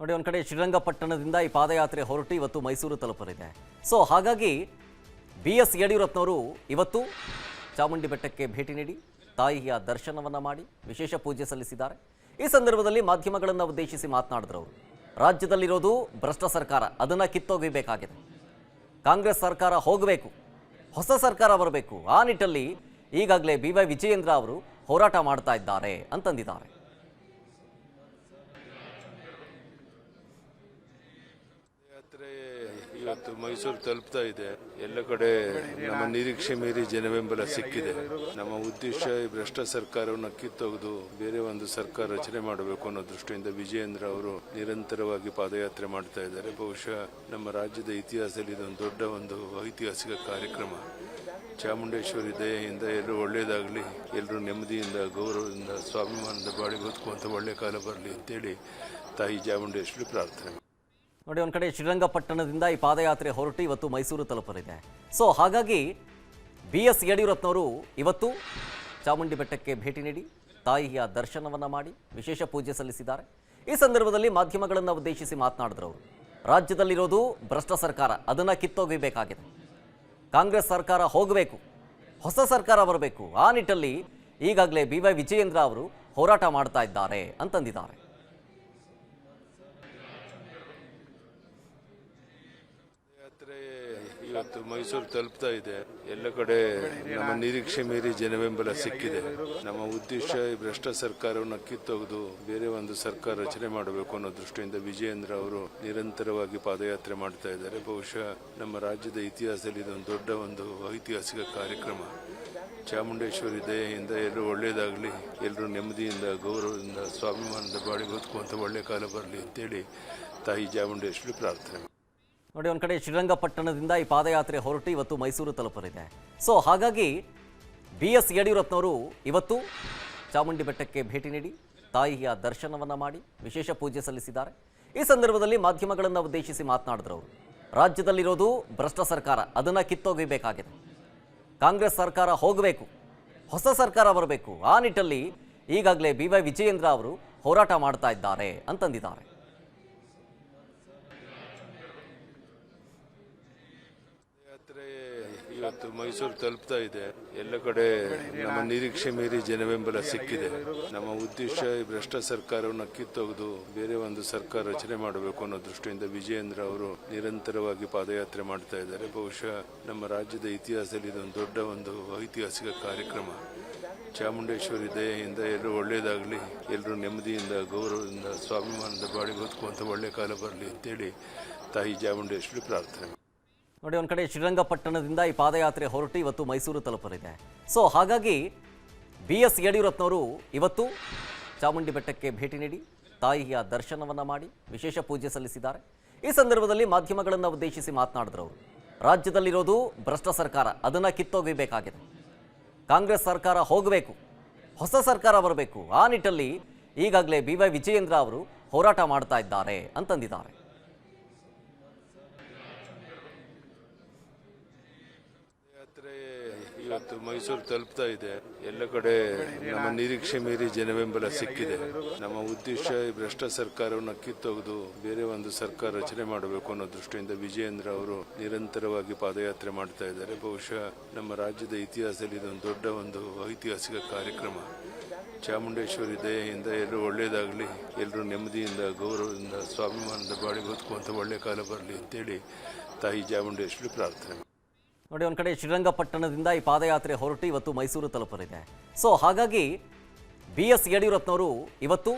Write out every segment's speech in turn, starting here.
ನೋಡಿ, ಒಂದು ಕಡೆ ಶ್ರೀರಂಗಪಟ್ಟಣದಿಂದ ಈ ಪಾದಯಾತ್ರೆ ಹೊರಟು ಇವತ್ತು ಮೈಸೂರು ತಲುಪಲಿದೆ. ಸೊ ಹಾಗಾಗಿ BS ಯಡಿಯೂರಪ್ಪನವರು ಇವತ್ತು ಚಾಮುಂಡಿ ಬೆಟ್ಟಕ್ಕೆ ಭೇಟಿ ನೀಡಿ ತಾಯಿಯ ದರ್ಶನವನ್ನು ಮಾಡಿ ವಿಶೇಷ ಪೂಜೆ ಸಲ್ಲಿಸಿದ್ದಾರೆ. ಈ ಸಂದರ್ಭದಲ್ಲಿ ಮಾಧ್ಯಮಗಳನ್ನು ಉದ್ದೇಶಿಸಿ ಮಾತನಾಡಿದ್ರು ಅವರು. ರಾಜ್ಯದಲ್ಲಿರೋದು ಭ್ರಷ್ಟ ಸರ್ಕಾರ, ಅದನ್ನು ಕಿತ್ತೊಗೆಯಬೇಕಾಗಿದೆ. ಕಾಂಗ್ರೆಸ್ ಸರ್ಕಾರ ಹೋಗಬೇಕು, ಹೊಸ ಸರ್ಕಾರ ಬರಬೇಕು. ಆ ನಿಟ್ಟಲ್ಲಿ ಈಗಾಗಲೇ BY ವಿಜಯೇಂದ್ರ ಅವರು ಹೋರಾಟ ಮಾಡ್ತಾ ಇದ್ದಾರೆ ಅಂತಂದಿದ್ದಾರೆ. ಇವತ್ತು ಮೈಸೂರು ತಲುಪ್ತಾ ಇದೆ. ಎಲ್ಲ ಕಡೆ ನಮ್ಮ ನಿರೀಕ್ಷೆ ಮೀರಿ ಜನಬೆಂಬಲ ಸಿಕ್ಕಿದೆ. ನಮ್ಮ ಉದ್ದೇಶ ಈ ಭ್ರಷ್ಟ ಸರ್ಕಾರವನ್ನು ಕಿತ್ತೊಗೆದು ಬೇರೆ ಒಂದು ಸರ್ಕಾರ ರಚನೆ ಮಾಡಬೇಕು ಅನ್ನೋ ದೃಷ್ಟಿಯಿಂದ ವಿಜಯೇಂದ್ರ ಅವರು ನಿರಂತರವಾಗಿ ಪಾದಯಾತ್ರೆ ಮಾಡ್ತಾ ಇದ್ದಾರೆ. ಬಹುಶಃ ನಮ್ಮ ರಾಜ್ಯದ ಇತಿಹಾಸದಲ್ಲಿ ಇದೊಂದು ದೊಡ್ಡ ಒಂದು ಐತಿಹಾಸಿಕ ಕಾರ್ಯಕ್ರಮ. ಚಾಮುಂಡೇಶ್ವರಿ ದಯೆಯಿಂದ ಎಲ್ಲರೂ ಒಳ್ಳೆಯದಾಗಲಿ, ಎಲ್ಲರೂ ನೆಮ್ಮದಿಯಿಂದ ಗೌರವದಿಂದ ಸ್ವಾಭಿಮಾನದ ಬಾಳಿ ಬದುಕುವಂಥ ಒಳ್ಳೆ ಕಾಲ ಬರಲಿ ಅಂತೇಳಿ ತಾಯಿ ಚಾಮುಂಡೇಶ್ವರಿ ಪ್ರಾರ್ಥನೆ. ನೋಡಿ, ಒಂದು ಕಡೆ ಶ್ರೀರಂಗಪಟ್ಟಣದಿಂದ ಈ ಪಾದಯಾತ್ರೆ ಹೊರಟು ಇವತ್ತು ಮೈಸೂರು ತಲುಪಲಿದೆ. ಸೊ ಹಾಗಾಗಿ BS ಯಡಿಯೂರಪ್ಪನವರು ಇವತ್ತು ಚಾಮುಂಡಿ ಬೆಟ್ಟಕ್ಕೆ ಭೇಟಿ ನೀಡಿ ತಾಯಿಯ ದರ್ಶನವನ್ನು ಮಾಡಿ ವಿಶೇಷ ಪೂಜೆ ಸಲ್ಲಿಸಿದ್ದಾರೆ. ಈ ಸಂದರ್ಭದಲ್ಲಿ ಮಾಧ್ಯಮಗಳನ್ನು ಉದ್ದೇಶಿಸಿ ಮಾತನಾಡಿದ್ರು ಅವರು. ರಾಜ್ಯದಲ್ಲಿರೋದು ಭ್ರಷ್ಟ ಸರ್ಕಾರ, ಅದನ್ನು ಕಿತ್ತೊಗೆಯಬೇಕಾಗಿದೆ. ಕಾಂಗ್ರೆಸ್ ಸರ್ಕಾರ ಹೋಗಬೇಕು, ಹೊಸ ಸರ್ಕಾರ ಬರಬೇಕು. ಆ ನಿಟ್ಟಲ್ಲಿ ಈಗಾಗಲೇ BY ವಿಜಯೇಂದ್ರ ಅವರು ಹೋರಾಟ ಮಾಡ್ತಾ ಇದ್ದಾರೆ ಅಂತಂದಿದ್ದಾರೆ. ಇವತ್ತು ಮೈಸೂರು ತಲುಪ್ತಾ ಇದೆ. ಎಲ್ಲ ಕಡೆ ನಮ್ಮ ನಿರೀಕ್ಷೆ ಮೀರಿ ಜನಬೆಂಬಲ ಸಿಕ್ಕಿದೆ. ನಮ್ಮ ಉದ್ದೇಶ ಈ ಭ್ರಷ್ಟ ಸರ್ಕಾರವನ್ನು ಕಿತ್ತೊಗೆದು ಬೇರೆ ಒಂದು ಸರ್ಕಾರ ರಚನೆ ಮಾಡಬೇಕು ಅನ್ನೋ ದೃಷ್ಟಿಯಿಂದ ವಿಜಯೇಂದ್ರ ಅವರು ನಿರಂತರವಾಗಿ ಪಾದಯಾತ್ರೆ ಮಾಡ್ತಾ ಇದ್ದಾರೆ. ಬಹುಶಃ ನಮ್ಮ ರಾಜ್ಯದ ಇತಿಹಾಸದಲ್ಲಿ ಇದೊಂದು ದೊಡ್ಡ ಒಂದು ಐತಿಹಾಸಿಕ ಕಾರ್ಯಕ್ರಮ. ಚಾಮುಂಡೇಶ್ವರಿ ದಯೆಯಿಂದ ಎಲ್ಲರೂ ಒಳ್ಳೆಯದಾಗಲಿ, ಎಲ್ಲರೂ ನೆಮ್ಮದಿಯಿಂದ ಗೌರವದಿಂದ ಸ್ವಾಭಿಮಾನದ ಬಾಳಿ ಬದುಕುವಂಥ ಒಳ್ಳೆ ಕಾಲ ಬರಲಿ ಅಂತೇಳಿ ತಾಯಿ ಚಾಮುಂಡೇಶ್ವರಿ ಪ್ರಾರ್ಥನೆ. ನೋಡಿ, ಒಂದು ಕಡೆ ಶ್ರೀರಂಗಪಟ್ಟಣದಿಂದ ಈ ಪಾದಯಾತ್ರೆ ಹೊರಟು ಇವತ್ತು ಮೈಸೂರು ತಲುಪಲಿದೆ. ಸೊ ಹಾಗಾಗಿ BS ಯಡಿಯೂರಪ್ಪನವರು ಇವತ್ತು ಚಾಮುಂಡಿ ಬೆಟ್ಟಕ್ಕೆ ಭೇಟಿ ನೀಡಿ ತಾಯಿಯ ದರ್ಶನವನ್ನು ಮಾಡಿ ವಿಶೇಷ ಪೂಜೆ ಸಲ್ಲಿಸಿದ್ದಾರೆ. ಈ ಸಂದರ್ಭದಲ್ಲಿ ಮಾಧ್ಯಮಗಳನ್ನು ಉದ್ದೇಶಿಸಿ ಮಾತನಾಡಿದ್ರು ಅವರು. ರಾಜ್ಯದಲ್ಲಿರೋದು ಭ್ರಷ್ಟ ಸರ್ಕಾರ, ಅದನ್ನು ಕಿತ್ತೊಗೆಯಬೇಕಾಗಿದೆ. ಕಾಂಗ್ರೆಸ್ ಸರ್ಕಾರ ಹೋಗಬೇಕು, ಹೊಸ ಸರ್ಕಾರ ಬರಬೇಕು. ಆ ನಿಟ್ಟಲ್ಲಿ ಈಗಾಗಲೇ BY ವಿಜಯೇಂದ್ರ ಅವರು ಹೋರಾಟ ಮಾಡ್ತಾ ಇದ್ದಾರೆ ಅಂತಂದಿದ್ದಾರೆ. ಇವತ್ತು ಮೈಸೂರು ತಲುಪ್ತಾ ಇದೆ. ಎಲ್ಲ ಕಡೆ ನಮ್ಮ ನಿರೀಕ್ಷೆ ಮೀರಿ ಜನಬೆಂಬಲ ಸಿಕ್ಕಿದೆ. ನಮ್ಮ ಉದ್ದೇಶ ಈ ಭ್ರಷ್ಟ ಸರ್ಕಾರವನ್ನು ಕಿತ್ತೊಗೆದು ಬೇರೆ ಒಂದು ಸರ್ಕಾರ ರಚನೆ ಮಾಡಬೇಕು ಅನ್ನೋ ದೃಷ್ಟಿಯಿಂದ ವಿಜಯೇಂದ್ರ ಅವರು ನಿರಂತರವಾಗಿ ಪಾದಯಾತ್ರೆ ಮಾಡ್ತಾ ಇದ್ದಾರೆ. ಬಹುಶಃ ನಮ್ಮ ರಾಜ್ಯದ ಇತಿಹಾಸದಲ್ಲಿ ಇದೊಂದು ದೊಡ್ಡ ಒಂದು ಐತಿಹಾಸಿಕ ಕಾರ್ಯಕ್ರಮ. ಚಾಮುಂಡೇಶ್ವರಿ ದಯೆಯಿಂದ ಎಲ್ಲರೂ ಒಳ್ಳೆಯದಾಗಲಿ, ಎಲ್ಲರೂ ನೆಮ್ಮದಿಯಿಂದ ಗೌರವದಿಂದ ಸ್ವಾಭಿಮಾನದ ಬಾಳಿ ಬದುಕುವಂಥ ಒಳ್ಳೆ ಕಾಲ ಬರಲಿ ಅಂತೇಳಿ ತಾಯಿ ಚಾಮುಂಡೇಶ್ವರಿ ಪ್ರಾರ್ಥನೆ. ನೋಡಿ, ಒಂದು ಕಡೆ ಶ್ರೀರಂಗಪಟ್ಟಣದಿಂದ ಈ ಪಾದಯಾತ್ರೆ ಹೊರಟು ಇವತ್ತು ಮೈಸೂರು ತಲುಪಲಿದೆ. ಸೊ ಹಾಗಾಗಿ BS ಯಡಿಯೂರಪ್ಪನವರು ಇವತ್ತು ಚಾಮುಂಡಿ ಬೆಟ್ಟಕ್ಕೆ ಭೇಟಿ ನೀಡಿ ತಾಯಿಯ ದರ್ಶನವನ್ನು ಮಾಡಿ ವಿಶೇಷ ಪೂಜೆ ಸಲ್ಲಿಸಿದ್ದಾರೆ. ಈ ಸಂದರ್ಭದಲ್ಲಿ ಮಾಧ್ಯಮಗಳನ್ನು ಉದ್ದೇಶಿಸಿ ಮಾತನಾಡಿದ್ರು ಅವರು. ರಾಜ್ಯದಲ್ಲಿರೋದು ಭ್ರಷ್ಟ ಸರ್ಕಾರ, ಅದನ್ನು ಕಿತ್ತೊಗೆಯಬೇಕಾಗಿದೆ. ಕಾಂಗ್ರೆಸ್ ಸರ್ಕಾರ ಹೋಗಬೇಕು, ಹೊಸ ಸರ್ಕಾರ ಬರಬೇಕು. ಆ ನಿಟ್ಟಲ್ಲಿ ಈಗಾಗಲೇ BY ವಿಜಯೇಂದ್ರ ಅವರು ಹೋರಾಟ ಮಾಡ್ತಾ ಇದ್ದಾರೆ ಅಂತಂದಿದ್ದಾರೆ. ಇವತ್ತು ಮೈಸೂರು ತಲುಪ್ತಾ ಇದೆ. ಎಲ್ಲ ಕಡೆ ನಮ್ಮ ನಿರೀಕ್ಷೆ ಮೀರಿ ಜನಬೆಂಬಲ ಸಿಕ್ಕಿದೆ. ನಮ್ಮ ಉದ್ದೇಶ ಈ ಭ್ರಷ್ಟ ಸರ್ಕಾರವನ್ನು ಕಿತ್ತೊಗೆದು ಬೇರೆ ಒಂದು ಸರ್ಕಾರ ರಚನೆ ಮಾಡಬೇಕು ಅನ್ನೋ ದೃಷ್ಟಿಯಿಂದ ವಿಜಯೇಂದ್ರ ಅವರು ನಿರಂತರವಾಗಿ ಪಾದಯಾತ್ರೆ ಮಾಡ್ತಾ ಇದ್ದಾರೆ. ಬಹುಶಃ ನಮ್ಮ ರಾಜ್ಯದ ಇತಿಹಾಸದಲ್ಲಿ ಇದೊಂದು ದೊಡ್ಡ ಒಂದು ಐತಿಹಾಸಿಕ ಕಾರ್ಯಕ್ರಮ. ಚಾಮುಂಡೇಶ್ವರಿ ದಯೆಯಿಂದ ಎಲ್ಲರೂ ಒಳ್ಳೆಯದಾಗಲಿ, ಎಲ್ಲರೂ ನೆಮ್ಮದಿಯಿಂದ ಗೌರವದಿಂದ ಸ್ವಾಭಿಮಾನದ ಬಾಳಿ ಬದುಕುವಂಥ ಒಳ್ಳೆ ಕಾಲ ಬರಲಿ ಅಂತೇಳಿ ತಾಯಿ ಚಾಮುಂಡೇಶ್ವರಿ ಪ್ರಾರ್ಥನೆ. ನೋಡಿ, ಒಂದು ಕಡೆ ಶ್ರೀರಂಗಪಟ್ಟಣದಿಂದ ಈ ಪಾದಯಾತ್ರೆ ಹೊರಟು ಇವತ್ತು ಮೈಸೂರು ತಲುಪಲಿದೆ. ಸೊ ಹಾಗಾಗಿ BS ಯಡಿಯೂರಪ್ಪನವರು ಇವತ್ತು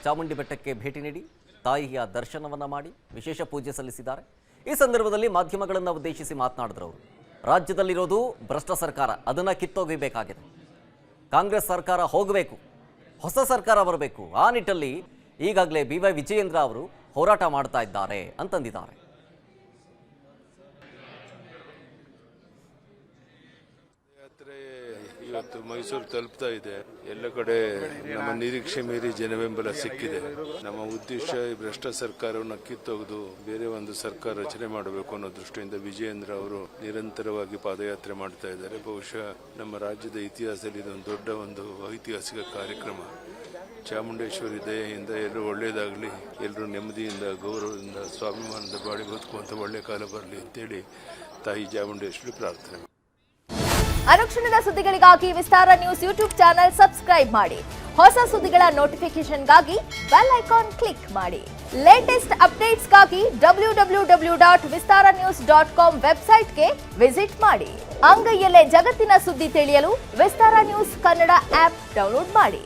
ಚಾಮುಂಡಿ ಬೆಟ್ಟಕ್ಕೆ ಭೇಟಿ ನೀಡಿ ತಾಯಿಯ ದರ್ಶನವನ್ನು ಮಾಡಿ ವಿಶೇಷ ಪೂಜೆ ಸಲ್ಲಿಸಿದ್ದಾರೆ. ಈ ಸಂದರ್ಭದಲ್ಲಿ ಮಾಧ್ಯಮಗಳನ್ನು ಉದ್ದೇಶಿಸಿ ಮಾತನಾಡಿದ್ರು ಅವರು. ರಾಜ್ಯದಲ್ಲಿರೋದು ಭ್ರಷ್ಟ ಸರ್ಕಾರ, ಅದನ್ನು ಕಿತ್ತೊಗೆಯಬೇಕಾಗಿದೆ. ಕಾಂಗ್ರೆಸ್ ಸರ್ಕಾರ ಹೋಗಬೇಕು, ಹೊಸ ಸರ್ಕಾರ ಬರಬೇಕು. ಆ ನಿಟ್ಟಲ್ಲಿ ಈಗಾಗಲೇ BY ವಿಜಯೇಂದ್ರ ಅವರು ಹೋರಾಟ ಮಾಡ್ತಾ ಇದ್ದಾರೆ ಅಂತಂದಿದ್ದಾರೆ. ಇವತ್ತು ಮೈಸೂರು ತಲುಪ್ತಾ ಇದೆ. ಎಲ್ಲ ಕಡೆ ನಮ್ಮ ನಿರೀಕ್ಷೆ ಮೀರಿ ಜನಬೆಂಬಲ ಸಿಕ್ಕಿದೆ. ನಮ್ಮ ಉದ್ದೇಶ ಈ ಭ್ರಷ್ಟ ಸರ್ಕಾರವನ್ನು ಕಿತ್ತೊಗೆದು ಬೇರೆ ಒಂದು ಸರ್ಕಾರ ರಚನೆ ಮಾಡಬೇಕು ಅನ್ನೋ ದೃಷ್ಟಿಯಿಂದ ವಿಜಯೇಂದ್ರ ಅವರು ನಿರಂತರವಾಗಿ ಪಾದಯಾತ್ರೆ ಮಾಡ್ತಾ ಇದ್ದಾರೆ. ಬಹುಶಃ ನಮ್ಮ ರಾಜ್ಯದ ಇತಿಹಾಸದಲ್ಲಿ ಇದೊಂದು ದೊಡ್ಡ ಒಂದು ಐತಿಹಾಸಿಕ ಕಾರ್ಯಕ್ರಮ. ಚಾಮುಂಡೇಶ್ವರಿ ದಯೆಯಿಂದ ಎಲ್ಲರೂ ಒಳ್ಳೇದಾಗಲಿ, ಎಲ್ಲರೂ ನೆಮ್ಮದಿಯಿಂದ ಗೌರವದಿಂದ ಸ್ವಾಭಿಮಾನದ ಬಾಳಿ ಬದುಕುವಂಥ ಒಳ್ಳೆ ಕಾಲ ಬರಲಿ ಅಂತೇಳಿ ತಾಯಿ ಚಾಮುಂಡೇಶ್ವರಿ ಪ್ರಾರ್ಥನೆ. ಅನುಕ್ಷಣದ ಸುದ್ದಿಗಳಿಗಾಗಿ ವಿಸ್ತಾರ ನ್ಯೂಸ್ ಯೂಟ್ಯೂಬ್ ಚಾನೆಲ್ ಸಬ್ಸ್ಕ್ರೈಬ್ ಮಾಡಿ. ಹೊಸ ಸುದ್ದಿಗಳ ನೋಟಿಫಿಕೇಶನ್ಗಾಗಿ ಬೆಲ್ ಐಕಾನ್ ಕ್ಲಿಕ್ ಮಾಡಿ. ಲೇಟೆಸ್ಟ್ ಅಪ್ಡೇಟ್ಸ್ಗಾಗಿ www.vistaranews.com ವೆಬ್ಸೈಟ್ಗೆ ವಿಸಿಟ್ ಮಾಡಿ. ಅಂಗೈಯಲ್ಲೇ ಜಗತ್ತಿನ ಸುದ್ದಿ ತಿಳಿಯಲು ವಿಸ್ತಾರ ನ್ಯೂಸ್ ಕನ್ನಡ ಆಪ್ ಡೌನ್ಲೋಡ್ ಮಾಡಿ.